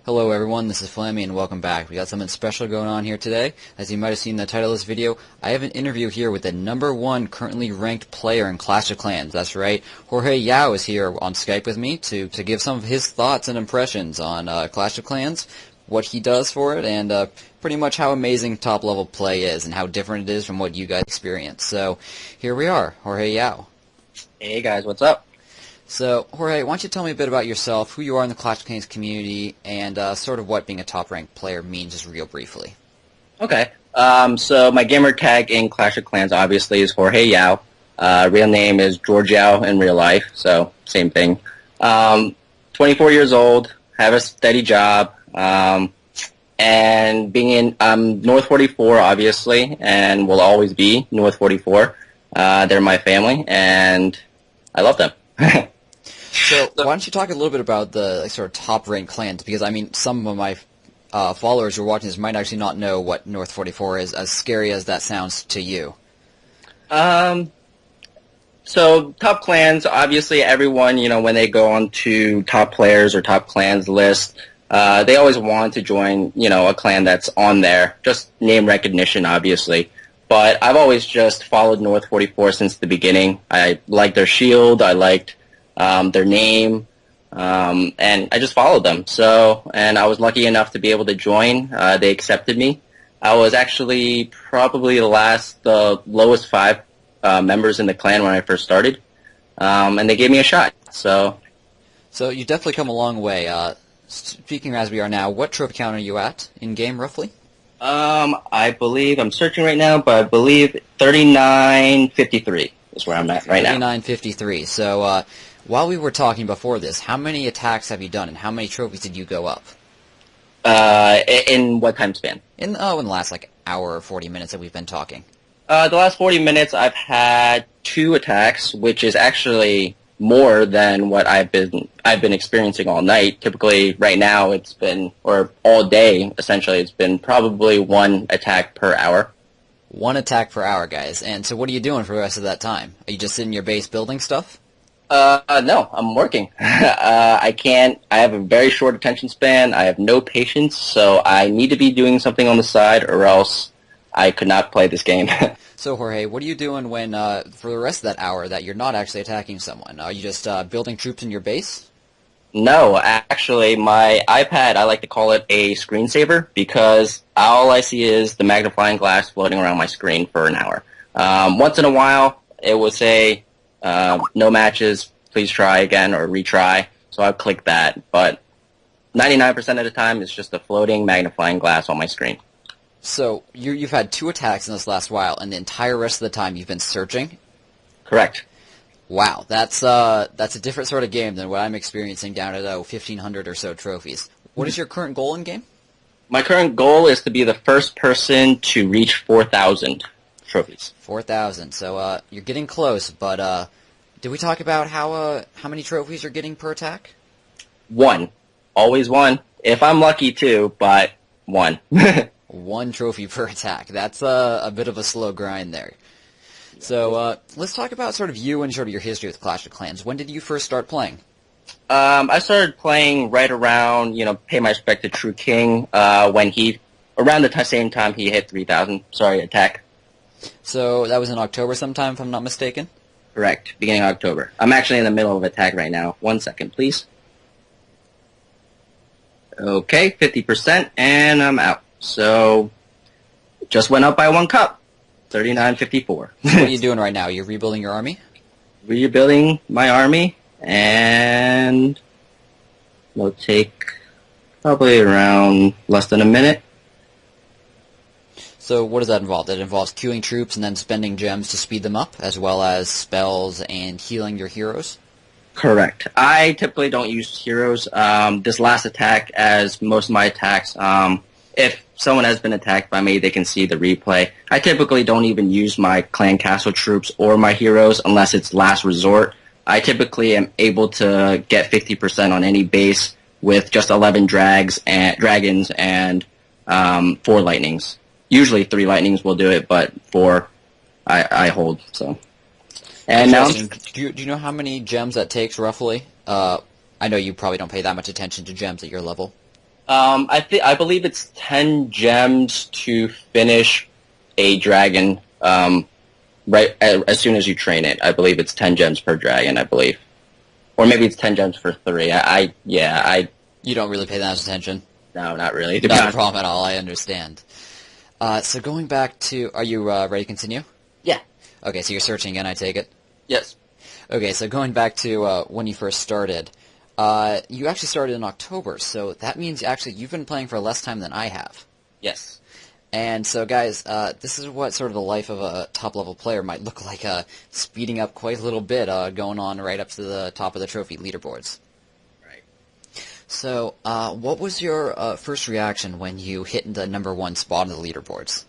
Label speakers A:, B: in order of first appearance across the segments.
A: Hello everyone, this is Flammy and welcome back. We got something special going on here today. As you might have seen in the title of this video, I have an interview here with the #1 currently ranked player in Clash of Clans. That's right, Jorge Yao is here on Skype with me to give some of his thoughts and impressions on Clash of Clans, what he does for it, and pretty much how amazing top-level play is and how different it is from what you guys experience. So, here we are, Jorge Yao.
B: Hey guys, what's up?
A: So, Jorge, why don't you tell me a bit about yourself, who you are in the Clash of Clans community, and sort of what being a top-ranked player means just real briefly.
B: Okay. So my gamer tag in Clash of Clans obviously is Jorge Yao. Real name is Jorge Yao in real life, so same thing. 24 years old, have a steady job, and being in North 44 obviously, and will always be North 44. They're my family, and I love them.
A: So why don't you talk a little bit about the sort of top-ranked clans, because, I mean, some of my followers who are watching this might actually not know what North 44 is, as scary as that sounds to you.
B: So top clans, obviously everyone, when they go on to top players or top clans list, they always want to join, a clan that's on there, just name recognition, obviously. But I've always just followed North 44 since the beginning. I liked their shield, I liked their name, and I just followed them. So, and I was lucky enough to be able to join. They accepted me. I was actually probably the lowest 5 members in the clan when I first started, and they gave me a shot. So
A: you definitely come a long way. Speaking as we are now, what trophy count are you at in game roughly?
B: I believe I'm searching right now, but I believe 3953 is where I'm at right now.
A: 3953. So, while we were talking before this, how many attacks have you done, and how many trophies did you go up?
B: In what time span?
A: In the last, hour or 40 minutes that we've been talking.
B: The last 40 minutes, I've had 2 attacks, which is actually more than what I've been experiencing all night. Typically, right now, it's been, or all day, essentially, it's been probably 1 attack per hour.
A: 1 attack per hour, guys. And so what are you doing for the rest of that time? Are you just sitting in your base building stuff?
B: No, I'm working. I have a very short attention span. I have no patience, so I need to be doing something on the side, or else I could not play this game.
A: So, Jorge, what are you doing when, for the rest of that hour, that you're not actually attacking someone? Are you just building troops in your base?
B: No, actually, my iPad, I like to call it a screensaver, because all I see is the magnifying glass floating around my screen for an hour. Once in a while, it will say, no matches, please try again, or retry, so I'll click that, but 99% of the time, it's just a floating magnifying glass on my screen.
A: So, you've had 2 attacks in this last while, and the entire rest of the time you've been searching?
B: Correct.
A: Wow, that's a different sort of game than what I'm experiencing down at 1,500 or so trophies. What is your current goal in game?
B: My current goal is to be the first person to reach 4,000 trophies.
A: 4,000. So you're getting close, but did we talk about how many trophies you're getting per attack?
B: 1. Always 1. If I'm lucky too, but 1.
A: 1 trophy per attack. That's a bit of a slow grind there. So let's talk about sort of you and sort of your history with Clash of Clans. When did you first start playing?
B: I started playing right around, pay my respect to True King, when around the same time he hit 3,000, attack.
A: So that was in October sometime, if I'm not mistaken?
B: Correct, beginning of October. I'm actually in the middle of attack right now. 1 second, please. Okay, 50%, and I'm out. So, just went up by 1 cup. 3954.
A: So what are you doing right now? You're rebuilding your army?
B: Rebuilding my army, and it'll take probably around less than a minute.
A: So what does that involve? That involves queuing troops and then spending gems to speed them up, as well as spells and healing your heroes?
B: Correct. I typically don't use heroes. This last attack, as most of my attacks, if someone has been attacked by me, they can see the replay. I typically don't even use my clan castle troops or my heroes unless it's last resort. I typically am able to get 50% on any base with just 11 dragons and 4 lightnings. Usually 3 lightnings will do it, but 4 I hold. So, and now,
A: do you know how many gems that takes roughly? I know you probably don't pay that much attention to gems at your level.
B: I believe it's 10 gems to finish a dragon. Right as soon as you train it, I believe it's 10 gems per dragon. I believe, or maybe it's 10 gems for 3.
A: You don't really pay that much attention.
B: No, not really.
A: Not a problem at all. I understand. So going back to, are you ready to continue?
B: Yeah.
A: Okay, so you're searching again, I take it?
B: Yes.
A: Okay, so going back to when you first started, you actually started in October, so that means actually you've been playing for less time than I have.
B: Yes.
A: And so, guys, this is what sort of the life of a top-level player might look like, speeding up quite a little bit, going on right up to the top of the trophy leaderboards.
B: Right.
A: So, what was your first reaction when you hit the #1 spot on the leaderboards?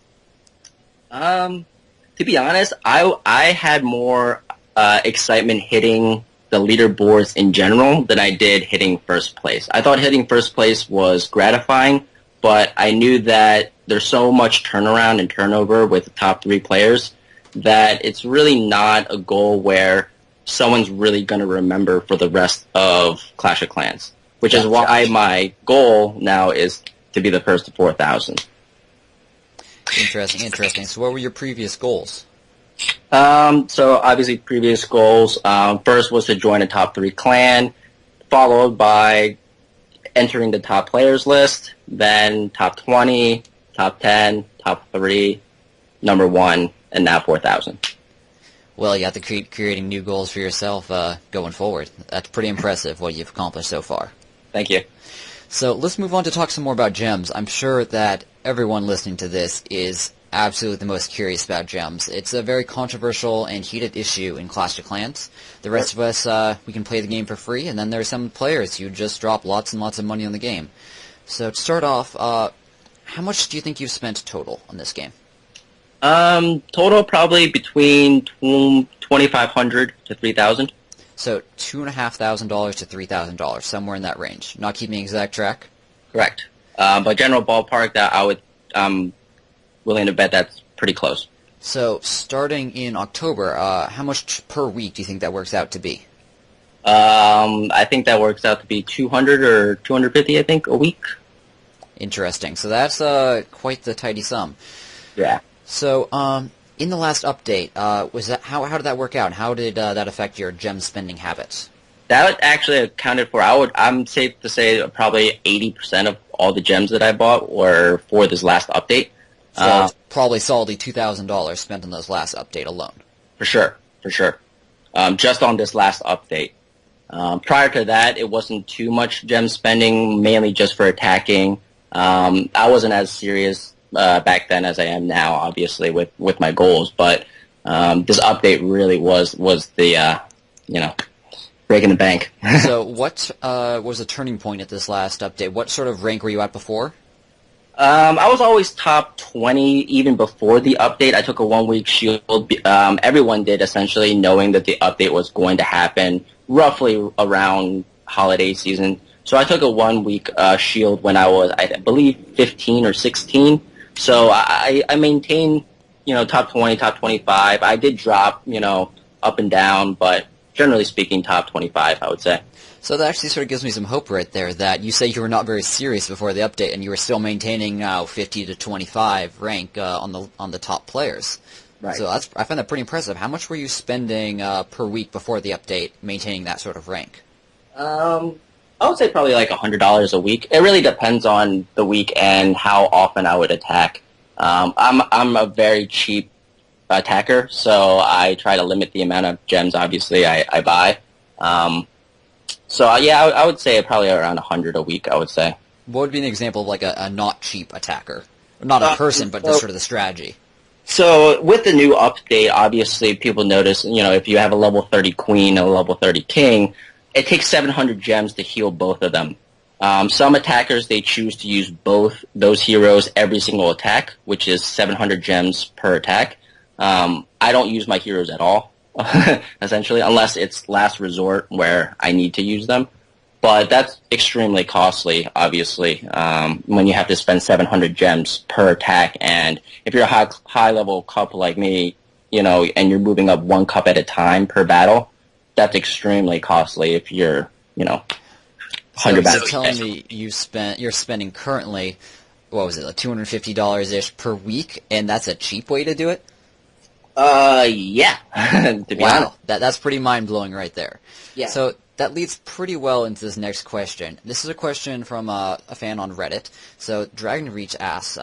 B: To be honest, I had more excitement hitting the leaderboards in general than I did hitting first place. I thought hitting first place was gratifying, but I knew that there's so much turnaround and turnover with the top 3 players that it's really not a goal where someone's really going to remember for the rest of Clash of Clans, which is why my goal now is to be the first to 4,000.
A: Interesting, interesting. So what were your previous goals?
B: So obviously previous goals, first was to join a top 3 clan, followed by entering the top players list, then top 20, top 10, top 3, #1, and now 4,000.
A: Well, you have to keep creating new goals for yourself going forward. That's pretty impressive what you've accomplished so far.
B: Thank you.
A: So let's move on to talk some more about gems. I'm sure that everyone listening to this is absolutely the most curious about gems. It's a very controversial and heated issue in Clash of Clans. The rest of us, we can play the game for free, and then there's some players who just drop lots and lots of money on the game. So to start off, how much do you think you've spent total on this game?
B: Total probably between 2,500 to 3,000.
A: So $2,500 to $3,000, somewhere in that range. Not keeping exact track?
B: Correct. But general ballpark, that I'm willing to bet that's pretty close.
A: So starting in October, how much per week do you think that works out to be?
B: I think that works out to be 200 or 250, I think, a week.
A: Interesting. So that's quite the tidy sum.
B: Yeah.
A: So, in the last update, was that how did that work out? How did that affect your gem spending habits?
B: That actually accounted for, I'm safe to say probably 80% of all the gems that I bought were for this last update.
A: So it's probably solidly $2,000 spent on this last update alone.
B: For sure. Just on this last update. Prior to that, it wasn't too much gem spending, mainly just for attacking. I wasn't as serious back then as I am now, obviously, with my goals. But this update really was the, breaking the bank.
A: So what was the turning point at this last update? What sort of rank were you at before?
B: I was always top 20 even before the update. I took a 1-week shield. Everyone did, essentially, knowing that the update was going to happen roughly around holiday season. So I took a 1-week shield when I was, I believe, 15 or 16. So I maintained, top 20, top 25. I did drop, up and down, but generally speaking, top 25, I would say.
A: So that actually sort of gives me some hope right there, that you say you were not very serious before the update, and you were still maintaining 50 to 25 rank on the top players.
B: Right.
A: So I find that pretty impressive. How much were you spending per week before the update, maintaining that sort of rank?
B: I would say probably like $100 a week. It really depends on the week and how often I would attack. I'm a very cheap attacker, so I try to limit the amount of gems, obviously, I buy. I would say probably around 100 a week, I would say.
A: What would be an example of like a not cheap attacker? Not a person, but just sort of the strategy.
B: So with the new update, obviously people notice, if you have a level 30 queen and a level 30 king, it takes 700 gems to heal both of them. Some attackers, they choose to use both those heroes every single attack, which is 700 gems per attack. I don't use my heroes at all, essentially, unless it's last resort where I need to use them. But that's extremely costly, obviously, when you have to spend 700 gems per attack. And if you're a high-level cup like me, and you're moving up 1 cup at a time per battle, that's extremely costly if you're,
A: So
B: 100
A: you're
B: battles.
A: telling me you're spending currently, what was it, like $250-ish per week, and that's a cheap way to do it?
B: Yeah. To be
A: Wow,
B: honest.
A: that's pretty mind-blowing right there.
B: Yeah.
A: So that leads pretty well into this next question. This is a question from a fan on Reddit. So Dragon Reach asks,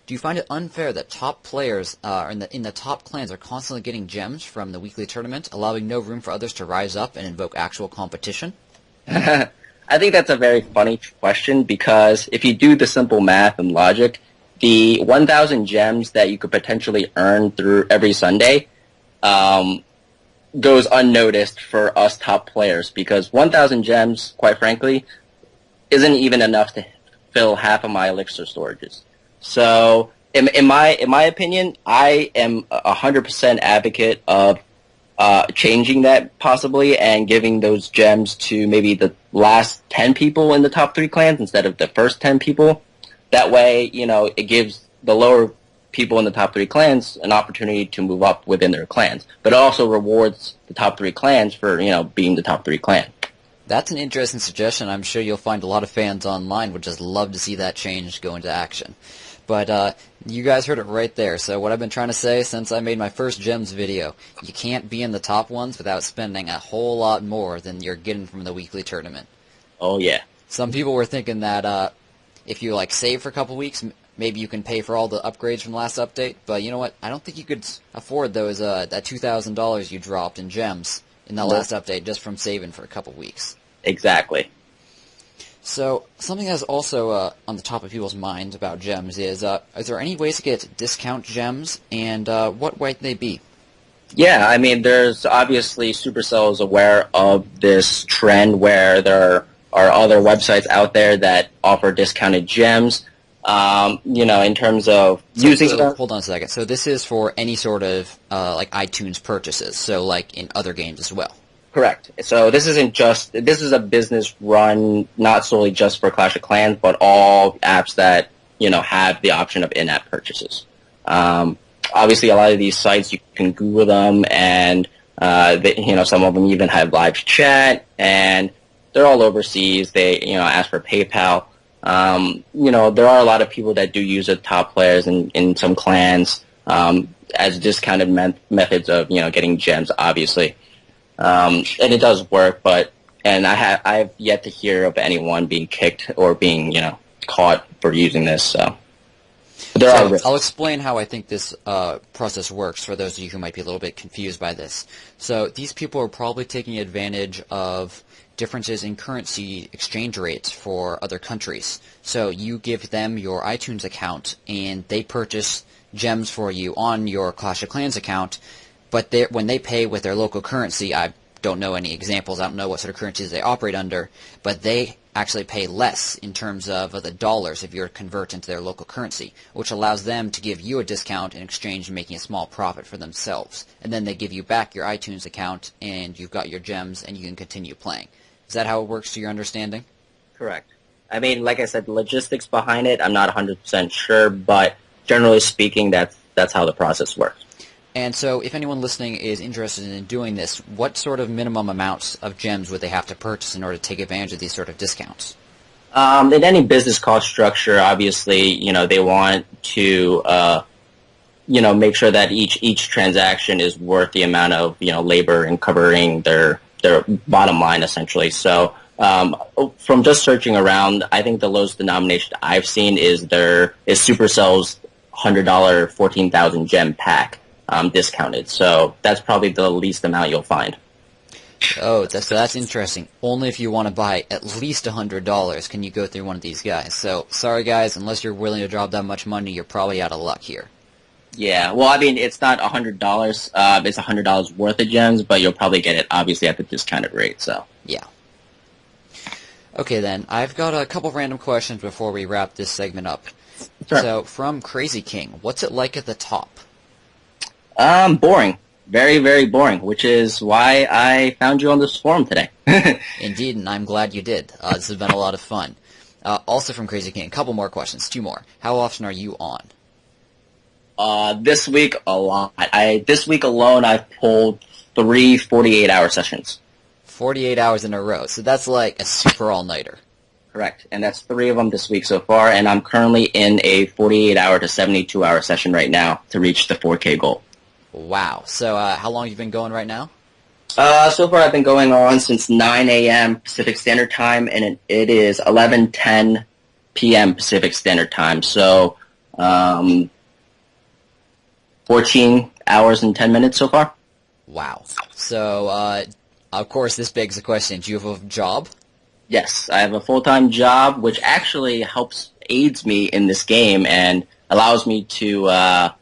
A: do you find it unfair that top players in the top clans are constantly getting gems from the weekly tournament, allowing no room for others to rise up and invoke actual competition?
B: I think that's a very funny question because if you do the simple math and logic, the 1,000 gems that you could potentially earn through every Sunday goes unnoticed for us top players because 1,000 gems, quite frankly, isn't even enough to fill half of my elixir storages. So, in my opinion, I am 100% advocate of changing that possibly and giving those gems to maybe the last 10 people in the top 3 clans instead of the first 10 people. That way, it gives the lower people in the top 3 clans an opportunity to move up within their clans. But it also rewards the top 3 clans for, being the top 3 clan.
A: That's an interesting suggestion. I'm sure you'll find a lot of fans online would just love to see that change go into action. But you guys heard it right there. So what I've been trying to say since I made my first gems video, you can't be in the top ones without spending a whole lot more than you're getting from the weekly tournament.
B: Oh, yeah.
A: Some people were thinking that if you save for a couple weeks, maybe you can pay for all the upgrades from the last update. But you know what? I don't think you could afford those that $2,000 you dropped in gems in that last update just from saving for a couple weeks.
B: Exactly.
A: So, something that's also on the top of people's minds about gems is there any ways to get discount gems, and what might they be?
B: Yeah, I mean, there's obviously Supercell is aware of this trend where there are other websites out there that offer discounted gems. In terms of using them.
A: Hold on a second. So this is for any sort of iTunes purchases, so like in other games as well.
B: Correct. So this is a business run not solely just for Clash of Clans, but all apps that, have the option of in-app purchases. Obviously a lot of these sites, you can Google them and, some of them even have live chat and they're all overseas. They, ask for PayPal. There are a lot of people that do use the top players in some clans, as discounted methods of, getting gems, obviously. And it does work, I've yet to hear of anyone being kicked or being, caught for using this, so.
A: I'll explain how I think this process works for those of you who might be a little bit confused by this. So these people are probably taking advantage of differences in currency exchange rates for other countries. So you give them your iTunes account, and they purchase gems for you on your Clash of Clans account, but when they pay with their local currency, I don't know any examples, I don't know what sort of currencies they operate under, but they actually pay less in terms of the dollars if you're to convert into their local currency, which allows them to give you a discount in exchange for making a small profit for themselves. And then they give you back your iTunes account, and you've got your gems, and you can continue playing. Is that how it works to your understanding?
B: Correct. I mean, like I said, the logistics behind it, I'm not 100% sure, but generally speaking, that's how the process works.
A: And so if anyone listening is interested in doing this, what sort of minimum amounts of gems would they have to purchase in order to take advantage of these sort of discounts?
B: In any business cost structure, obviously, they want to, make sure that each transaction is worth the amount of, labor and covering their bottom line, essentially. So from just searching around, I think the lowest denomination I've seen is Supercell's $100 14,000 gem pack. Discounted, so that's probably the least amount you'll find.
A: Oh, that's interesting. Only if you want to buy at least $100 can you go through one of these guys. So, sorry guys, unless you're willing to drop that much money, you're probably out of luck here.
B: Yeah, well, I mean, it's not $100. It's $100 worth of gems, but you'll probably get it, obviously, at the discounted rate, so.
A: Yeah. Okay, then. I've got a couple random questions before we wrap this segment up. Sure. So, from Crazy King, what's it like at the top?
B: Boring. Very, very boring, which is why I found you on this forum today.
A: Indeed, and I'm glad you did. This has been a lot of fun. Also from Crazy King, a couple more questions, 2 more. How often are you on?
B: This week, a lot. This week alone, I've pulled 3 48-hour sessions.
A: 48 hours in a row. So that's like a super all-nighter.
B: Correct. And that's 3 of them this week so far. And I'm currently in a 48-hour to 72-hour session right now to reach the 4K goal.
A: Wow. So how long have you been going right now?
B: So far I've been going on since 9 a.m. Pacific Standard Time, and it is 11:10 p.m. Pacific Standard Time. So 14 hours and 10 minutes so far.
A: Wow. So, of course, this begs the question, do you have a job?
B: Yes, I have a full-time job, which actually aids me in this game and allows me to,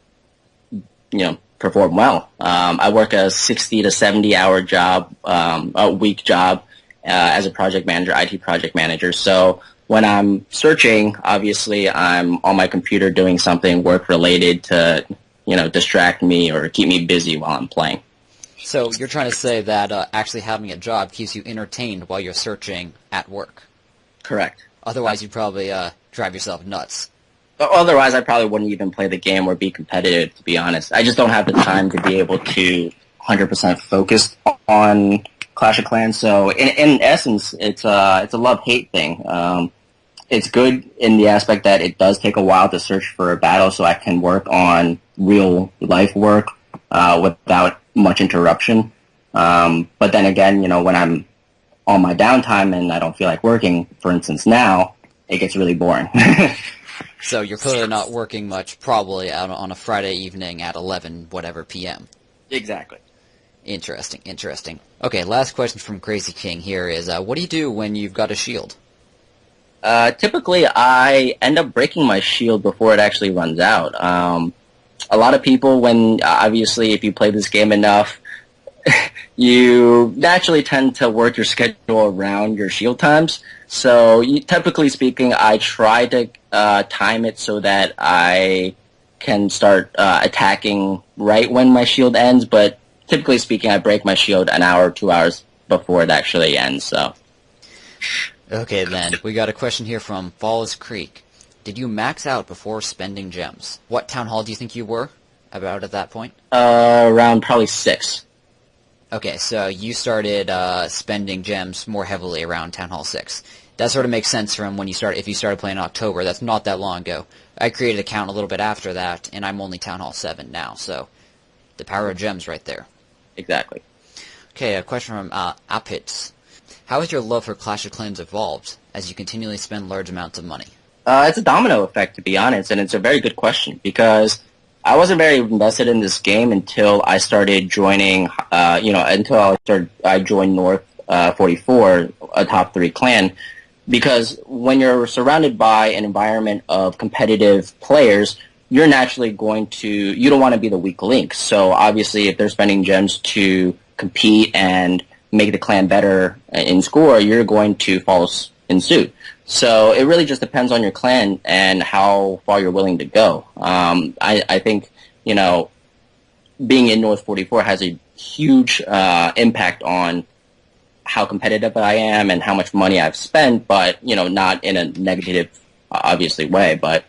B: perform well. I work a 60 to 70-hour job, a week job, as a project manager, IT project manager. So when I'm searching, obviously I'm on my computer doing something work-related to, distract me or keep me busy while I'm playing.
A: So you're trying to say that actually having a job keeps you entertained while you're searching at work?
B: Correct.
A: Otherwise, you'd probably drive yourself nuts.
B: Otherwise, I probably wouldn't even play the game or be competitive, to be honest. I just don't have the time to be able to 100% focus on Clash of Clans. So, in essence, it's a love-hate thing. It's good in the aspect that it does take a while to search for a battle, so I can work on real-life work without much interruption. But then again, when I'm on my downtime and I don't feel like working, for instance now, it gets really boring.
A: So you're clearly not working much, probably out on a Friday evening at 11 whatever p.m.
B: Exactly.
A: Interesting. Okay, last question from Crazy King here is, what do you do when you've got a shield?
B: Typically, I end up breaking my shield before it actually runs out. A lot of people, obviously, if you play this game enough, you naturally tend to work your schedule around your shield times. So, typically speaking, I try to time it so that I can start attacking right when my shield ends, but typically speaking, I break my shield an hour or 2 hours before it actually ends, so.
A: Okay, then. We got a question here from Falls Creek. Did you max out before spending gems? What town hall do you think you were about at that point?
B: Around probably 6.
A: Okay, so you started spending gems more heavily around Town Hall 6. That sort of makes sense from when if you started playing in October. That's not that long ago. I created an account a little bit after that, and I'm only Town Hall 7 now, so the power of gems right there.
B: Exactly.
A: Okay, a question from Apits. How has your love for Clash of Clans evolved as you continually spend large amounts of money?
B: It's a domino effect, to be honest, and it's a very good question, because I wasn't very invested in this game until I started joining, I joined North 44, a top 3 clan, because when you're surrounded by an environment of competitive players, you're naturally you don't want to be the weak link. So obviously if they're spending gems to compete and make the clan better in score, you're going to follow in suit. So it really just depends on your clan and how far you're willing to go. I think, being in North 44 has a huge impact on how competitive I am and how much money I've spent, but, not in a negative, obviously, way, but,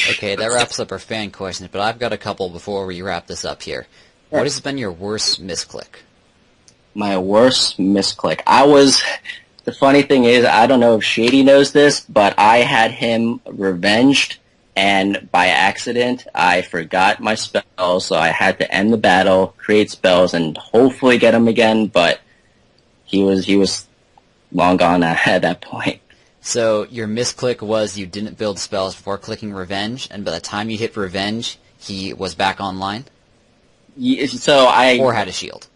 A: Okay, that wraps up our fan questions, but I've got a couple before we wrap this up here.
B: Sure.
A: What has been your worst misclick?
B: My worst misclick. The funny thing is, I don't know if Shady knows this, but I had him revenged, and by accident, I forgot my spells, so I had to end the battle, create spells, and hopefully get him again, but he was long gone at that point.
A: So your misclick was you didn't build spells before clicking revenge, and by the time you hit revenge, he was back online? Or had a shield?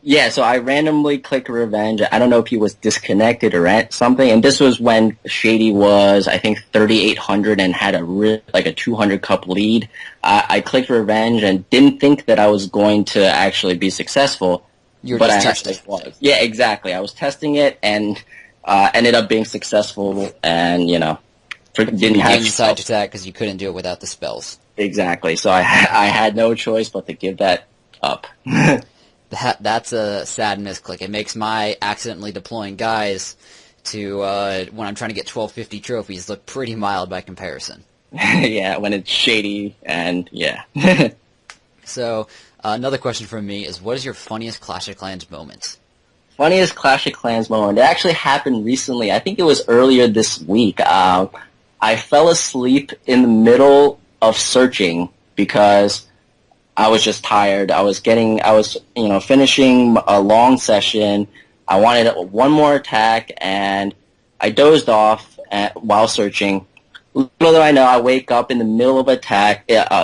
B: Yeah, so I randomly clicked revenge. I don't know if he was disconnected or something, and this was when Shady was, I think, 3,800 and had a 200 cup lead. I clicked revenge and didn't think that I was going to actually be successful.
A: You were just testing it.
B: Yeah, exactly. I was testing it and ended up being successful, and didn't have
A: side attack because you couldn't do it without the spells.
B: Exactly. So I had no choice but to give that up.
A: That's a sad misclick. It makes my accidentally deploying guys to when I'm trying to get 1250 trophies look pretty mild by comparison.
B: Yeah, when it's Shady, and yeah.
A: So, another question from me is, what is your funniest Clash of Clans moment?
B: Funniest Clash of Clans moment. It actually happened recently. I think it was earlier this week. I fell asleep in the middle of searching because I was just tired. I was, finishing a long session. I wanted one more attack, and I dozed off while searching. Little do I know, I wake up in the middle of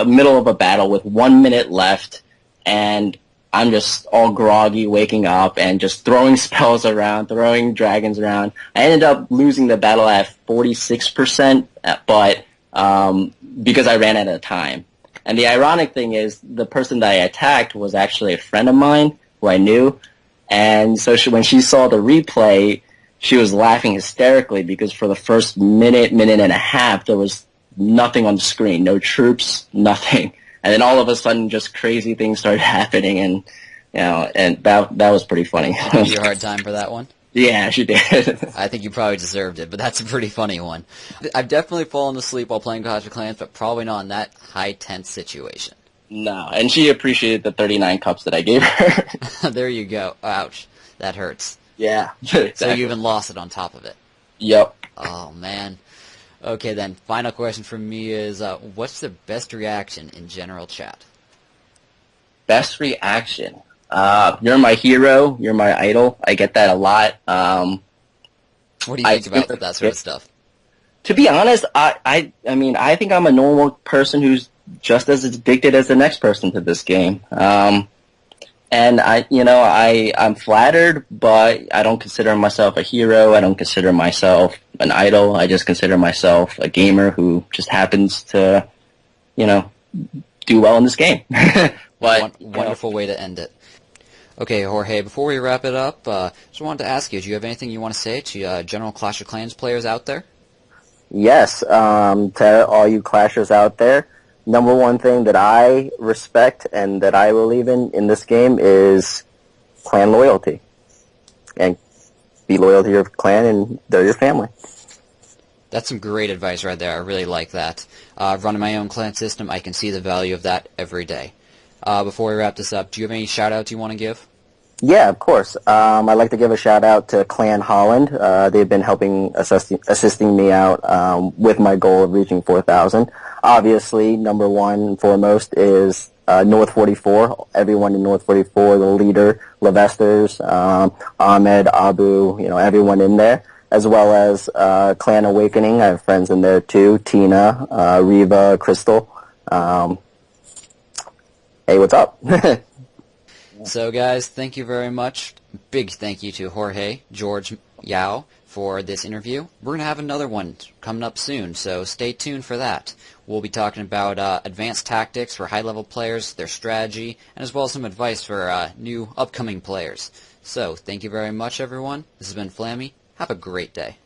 B: middle of a battle with 1 minute left, and I'm just all groggy, waking up and just throwing spells around, throwing dragons around. I ended up losing the battle at 46%, but because I ran out of time. And the ironic thing is, the person that I attacked was actually a friend of mine who I knew, and so when she saw the replay, she was laughing hysterically because for the first minute and a half, there was nothing on the screen, no troops, nothing. And then all of a sudden, just crazy things started happening, and that was pretty funny.
A: Gave you a hard time for that one?
B: Yeah, she did.
A: I think you probably deserved it, but that's a pretty funny one. I've definitely fallen asleep while playing Clash of Clans, but probably not in that high tense situation.
B: No, and she appreciated the 39 cups that I gave her.
A: There you go. Ouch, that hurts.
B: Yeah. Exactly.
A: So you even lost it on top of it.
B: Yep.
A: Oh, man. Okay, then, final question from me is, what's the best reaction in general chat?
B: Best reaction? You're my hero. You're my idol. I get that a lot.
A: What do you think about that sort of stuff?
B: To be honest, I mean, I think I'm a normal person who's just as addicted as the next person to this game. And I'm flattered, but I don't consider myself a hero. I don't consider myself an idol. I just consider myself a gamer who just happens to, do well in this game. But
A: wonderful way to end it. Okay, Jorge, before we wrap it up, just wanted to ask you, do you have anything you want to say to general Clash of Clans players out there?
C: Yes, to all you Clashers out there, number one thing that I respect and that I believe in this game is clan loyalty. And be loyal to your clan and they're your family.
A: That's some great advice right there. I really like that. Running my own clan system, I can see the value of that every day. Before we wrap this up, do you have any shout-outs you want to give?
C: Yeah, of course. I'd like to give a shout-out to Clan Holland. They've been assisting me out with my goal of reaching 4,000. Obviously, number one and foremost is North 44. Everyone in North 44, the leader, Levesters, Ahmed, Abu, everyone in there, as well as Clan Awakening. I have friends in there too, Tina, Reva, Crystal. Hey, what's up?
A: So, guys, thank you very much. Big thank you to Jorge Yao for this interview. We're going to have another one coming up soon, so stay tuned for that. We'll be talking about advanced tactics for high-level players, their strategy, and as well as some advice for new upcoming players. So, thank you very much, everyone. This has been Flammy. Have a great day.